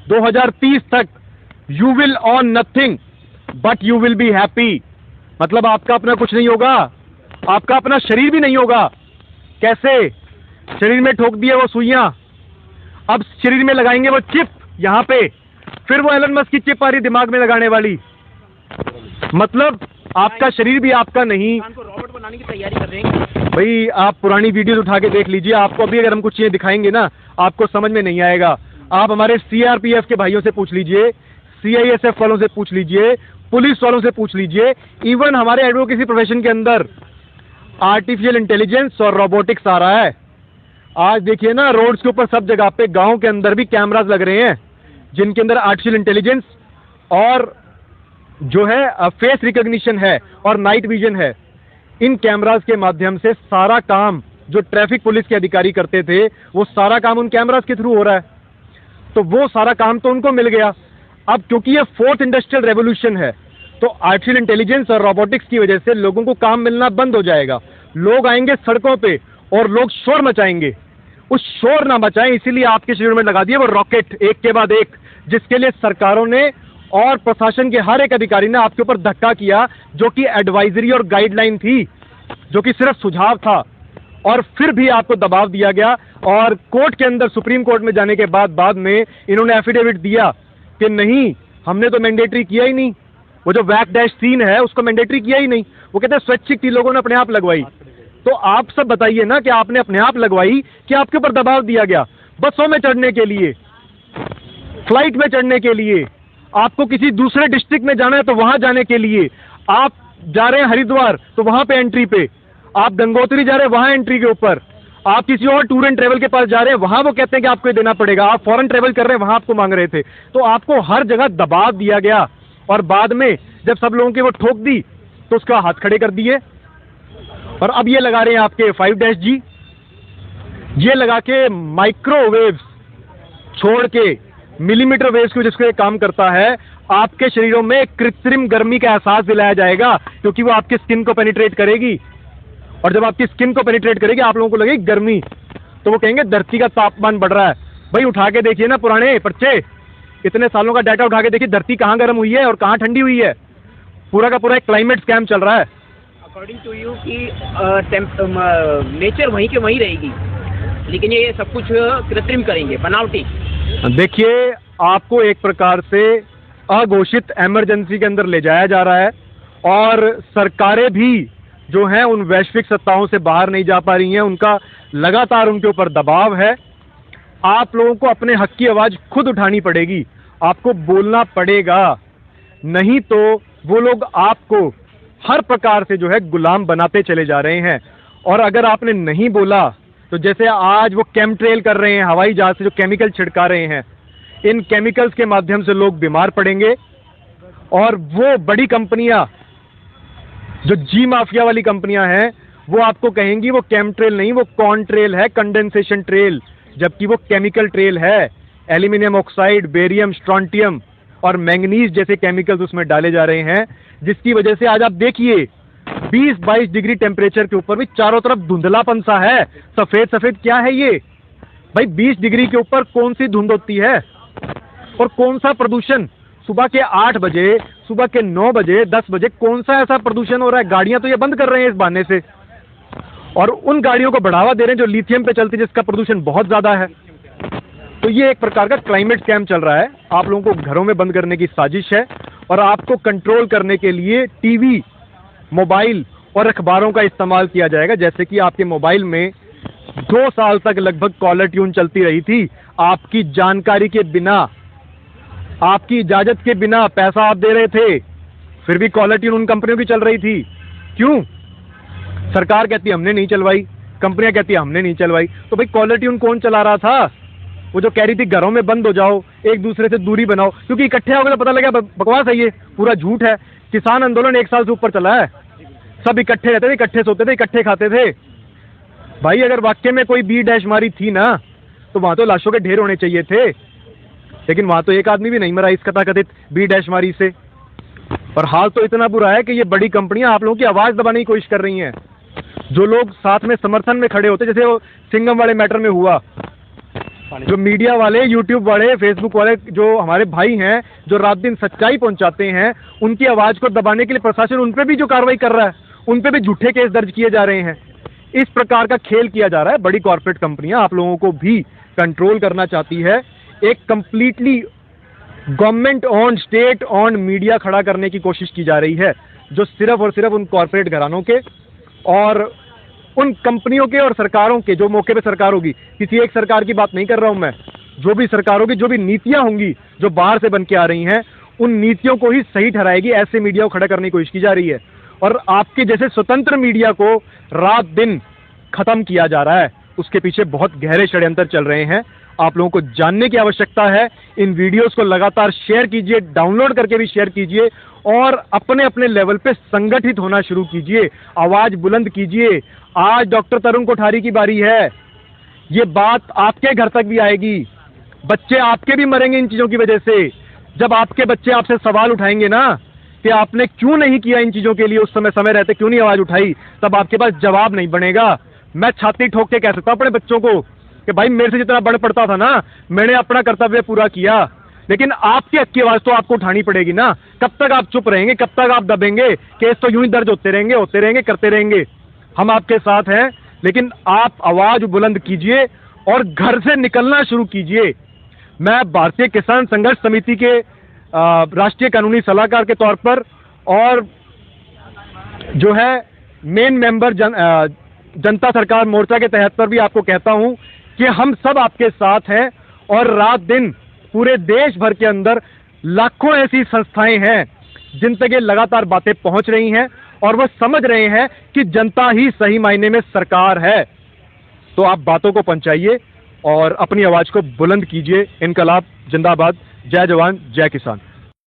2030 तक you will on nothing but you will be happy. मतलब आपका अपना कुछ नहीं होगा, आपका अपना शरीर भी नहीं होगा। कैसे? शरीर में ठोक दिए वो सुइयां, अब शरीर में लगाएंगे वो चिप यहां पे, फिर वो एलन मस्क की चिप आ रही दिमाग में लगाने वाली। मतलब आपका शरीर भी आपका नहीं। रोबोट बनाने की तैयारी कर रहे हैं भाई। आप पुरानी वीडियोस उठा के देख लीजिए, आपको अभी अगर हम कुछ चीजें दिखाएंगे ना आपको समझ में नहीं आएगा। आप हमारे सीआरपीएफ के भाइयों से पूछ लीजिए, सीआईएसएफ वालों से पूछ लीजिए, पुलिस वालों से पूछ लीजिए, इवन हमारे एडवोकेसी प्रोफेशन के अंदर आर्टिफिशियल इंटेलिजेंस और रोबोटिक्स आ रहा है। आज देखिए ना रोड्स के ऊपर सब जगह पे, गांव के अंदर भी कैमरास लग रहे हैं जिनके अंदर आर्टिफिशियल इंटेलिजेंस और जो है फेस रिकॉग्निशन है और नाइट विजन है। इन कैमरास के माध्यम से सारा काम जो ट्रैफिक पुलिस के अधिकारी करते थे वो सारा काम उन कैमरास के थ्रू हो रहा है। तो वो सारा काम तो उनको मिल गया। अब क्योंकि ये फोर्थ इंडस्ट्रियल रेवोल्यूशन है तो आर्टिफिशियल इंटेलिजेंस और रोबोटिक्स की वजह से लोगों को काम मिलना बंद हो जाएगा। लोग आएंगे सड़कों पे और लोग शोर मचाएंगे। उस शोर ना मचाएं इसीलिए आपके शरीर में लगा दिए वो रॉकेट एक के बाद एक, जिसके लिए सरकारों ने और प्रशासन के हर एक अधिकारी ने आपके ऊपर धक्का किया, जो कि एडवाइजरी और गाइडलाइन थी, जो कि सिर्फ सुझाव था, और फिर भी आपको दबाव दिया गया। और कोर्ट के अंदर सुप्रीम कोर्ट में जाने के बाद में इन्होंने एफिडेविट दिया कि नहीं, हमने तो मैंडेटरी किया ही नहीं। वो जो वैक-3 है उसको मैंडेटरी किया ही नहीं। वो कहते हैं स्वैच्छिक थी, लोगों ने अपने आप लगवाई। तो आप सब बताइए ना कि आपने अपने आप लगवाई कि आपके ऊपर दबाव दिया गया? बसों में चढ़ने के लिए, फ्लाइट में चढ़ने के लिए, आपको किसी दूसरे डिस्ट्रिक्ट में जाना है तो वहां जाने के लिए, आप जा रहे हैं हरिद्वार तो वहां पे एंट्री पे, आप गंगोत्री जा रहे हैं वहां एंट्री के ऊपर, आप किसी और टूर एंड ट्रेवल के पास जा रहे हैं वहां वो कहते हैं कि आपको ये देना पड़ेगा, आप फॉरेन ट्रेवल कर रहे हैं वहां आपको मांग रहे थे। तो आपको हर जगह दबाव दिया गया और बाद में जब सब लोगों की वो ठोक दी तो उसका हाथ खड़े कर दिए। और अब ये लगा रहे हैं आपके 5G, ये लगा के माइक्रोवेव्स छोड़ के मिलीमीटर वेव्स को जिसको ये काम करता है, आपके शरीरों में कृत्रिम गर्मी का एहसास दिलाया जाएगा क्योंकि वो आपकी स्किन को पेनिट्रेट करेगी। और जब आपकी स्किन को पेनिट्रेट करेगी आप लोगों को लगेगी गर्मी, तो वो कहेंगे धरती का तापमान बढ़ रहा है। भाई उठा के देखिए ना पुराने पर्चे, इतने सालों का डाटा उठा के देखिए धरती कहाँ गर्म हुई है और कहाँ ठंडी हुई है। पूरा का पूरा एक क्लाइमेट स्कैम चल रहा है। अकॉर्डिंग टू यू कि नेचर वहीं के वहीं रहेगी, लेकिन ये सब कुछ कृत्रिम करेंगे, बनावटी। देखिए आपको एक प्रकार से अघोषित इमरजेंसी के अंदर ले जाया जा रहा है और सरकारें भी जो हैं उन वैश्विक सत्ताओं से बाहर नहीं जा पा रही हैं, उनका लगातार उनके ऊपर दबाव है। आप लोगों को अपने हक की आवाज खुद उठानी पड़ेगी, आपको बोलना पड़ेगा, नहीं तो वो लोग आपको हर प्रकार से जो है गुलाम बनाते चले जा रहे हैं। और अगर आपने नहीं बोला तो जैसे आज वो केमट्रेल कर रहे हैं, हवाई जहाज से जो केमिकल छिड़का रहे हैं, इन केमिकल्स के माध्यम से लोग बीमार पड़ेंगे। और वो बड़ी कंपनियां जो जी माफिया वाली कंपनियां हैं वो आपको कहेंगी वो केमट्रेल नहीं, वो कॉन्ट्रेल है, कंडेंसेशन ट्रेल, जबकि वो केमिकल ट्रेल है। एल्यूमिनियम ऑक्साइड, बेरियम, स्ट्रोंटियम और मैंगनीज जैसे केमिकल्स उसमें डाले जा रहे हैं, जिसकी वजह से आज आप देखिए 20-22 डिग्री टेम्परेचर के ऊपर भी चारों तरफ धुंधलापन सा है, सफेद सफेद। क्या है ये भाई? 20 डिग्री के ऊपर कौन सी धुंध होती है और कौन सा प्रदूषण? सुबह के 8 बजे, सुबह के 9 बजे, 10 बजे कौन सा ऐसा प्रदूषण हो रहा है? गाड़ियां तो ये बंद कर रहे हैं इस बहाने से, और उन गाड़ियों को बढ़ावा दे रहे हैं जो लिथियम पे चलती है, जिसका प्रदूषण बहुत ज्यादा है। तो ये एक प्रकार का क्लाइमेट स्कैम चल रहा है। आप लोगों को घरों में बंद करने की साजिश है और आपको कंट्रोल करने के लिए टीवी, मोबाइल और अखबारों का इस्तेमाल किया जाएगा। जैसे कि आपके मोबाइल में 2 साल तक लगभग कॉलर ट्यून चलती रही थी, आपकी जानकारी के बिना, आपकी इजाजत के बिना पैसा आप दे रहे थे, फिर भी कॉलर ट्यून उन कंपनियों की चल रही थी। क्यों? सरकार कहती हमने नहीं चलवाई, कंपनियां कहती हमने नहीं चलवाई। तो भाई कॉलर ट्यून कौन चला रहा था? वो जो कह रही थी घरों में बंद हो जाओ, एक दूसरे से दूरी बनाओ, क्योंकि इकट्ठे हो गए तो पता लगा बकवास है, ये पूरा झूठ है। किसान आंदोलन 1 साल से ऊपर चला है, सब इकट्ठे रहते थे, इकट्ठे सोते थे, इकट्ठे खाते थे। भाई अगर वाकई में कोई बी मारी थी ना तो वहां तो लाशों के ढेर होने चाहिए थे, लेकिन वहां तो एक आदमी भी नहीं मरा इस कथाकथित बी मारी से। और हाल तो इतना बुरा है कि ये बड़ी कंपनियां आप लोगों की आवाज दबाने की कोशिश कर रही हैं। जो लोग साथ में समर्थन में खड़े होते, जैसे वो सिंघम वाले मैटर में हुआ जो मीडिया वाले, यूट्यूब वाले, फेसबुक वाले, जो हमारे भाई हैं, जो रात दिन सच्चाई पहुंचाते हैं, उनकी आवाज को दबाने के लिए प्रशासन उन पे भी जो कार्रवाई कर रहा है, उन पे भी झूठे केस दर्ज किए जा रहे हैं। इस प्रकार का खेल किया जा रहा है। बड़ी कॉर्पोरेट कंपनियां आप लोगों को भी कंट्रोल करना चाहती है। एक completely government on, state on media खड़ा करने की कोशिश की जा रही है, जो सिर्फ और सिर्फ उन कॉर्पोरेट घरानों के और उन कंपनियों के और सरकारों के, जो मौके पे सरकार होगी, किसी एक सरकार की बात नहीं कर रहा हूं मैं, जो भी सरकार होगी, जो भी नीतियां होंगी जो बाहर से बन के आ रही हैं, उन नीतियों को ही सही ठहराएगी। ऐसे मीडिया को खड़ा करने की कोशिश की जा रही है और आपके जैसे स्वतंत्र मीडिया को रात दिन खत्म किया जा रहा है। उसके पीछे बहुत गहरे षड्यंत्र चल रहे हैं। आप लोगों को जानने की आवश्यकता है। इन वीडियोस को लगातार शेयर कीजिए, डाउनलोड करके भी शेयर कीजिए और अपने अपने लेवल पे संगठित होना शुरू कीजिए, आवाज बुलंद कीजिए। आज डॉक्टर तरुण कोठारी की बारी है। ये बात आपके घर तक भी आएगी। बच्चे आपके भी मरेंगे इन चीजों की वजह से। जब आपके बच्चे आपसे सवाल उठाएंगे ना कि आपने क्यों नहीं किया इन चीजों के लिए, उस समय रहते क्यों नहीं आवाज उठाई, तब आपके पास जवाब नहीं बनेगा। मैं छाती ठोक के कह सकता हूं अपने बच्चों को कि भाई मेरे से जितना बढ़ पड़ता था ना, मैंने अपना कर्तव्य पूरा किया, लेकिन आपकी हक की आवाज तो आपको उठानी पड़ेगी ना। कब तक आप चुप रहेंगे, कब तक आप दबेंगे? केस तो यूं ही दर्ज होते रहेंगे, करते रहेंगे। हम आपके साथ हैं, लेकिन आप आवाज बुलंद कीजिए और घर से निकलना शुरू कीजिए। मैं भारतीय किसान संघर्ष समिति के राष्ट्रीय कानूनी सलाहकार के तौर पर और जो है मेन मेंबर जनता सरकार मोर्चा के तहत पर भी आपको कहता हूं कि हम सब आपके साथ हैं और रात दिन पूरे देश भर के अंदर लाखों ऐसी संस्थाएं हैं जिन तक ये लगातार बातें पहुंच रही हैं और वह समझ रहे हैं कि जनता ही सही मायने में सरकार है। तो आप बातों को पहुंचाइए और अपनी आवाज को बुलंद कीजिए। इनकलाब जिंदाबाद। जय जवान, जय किसान।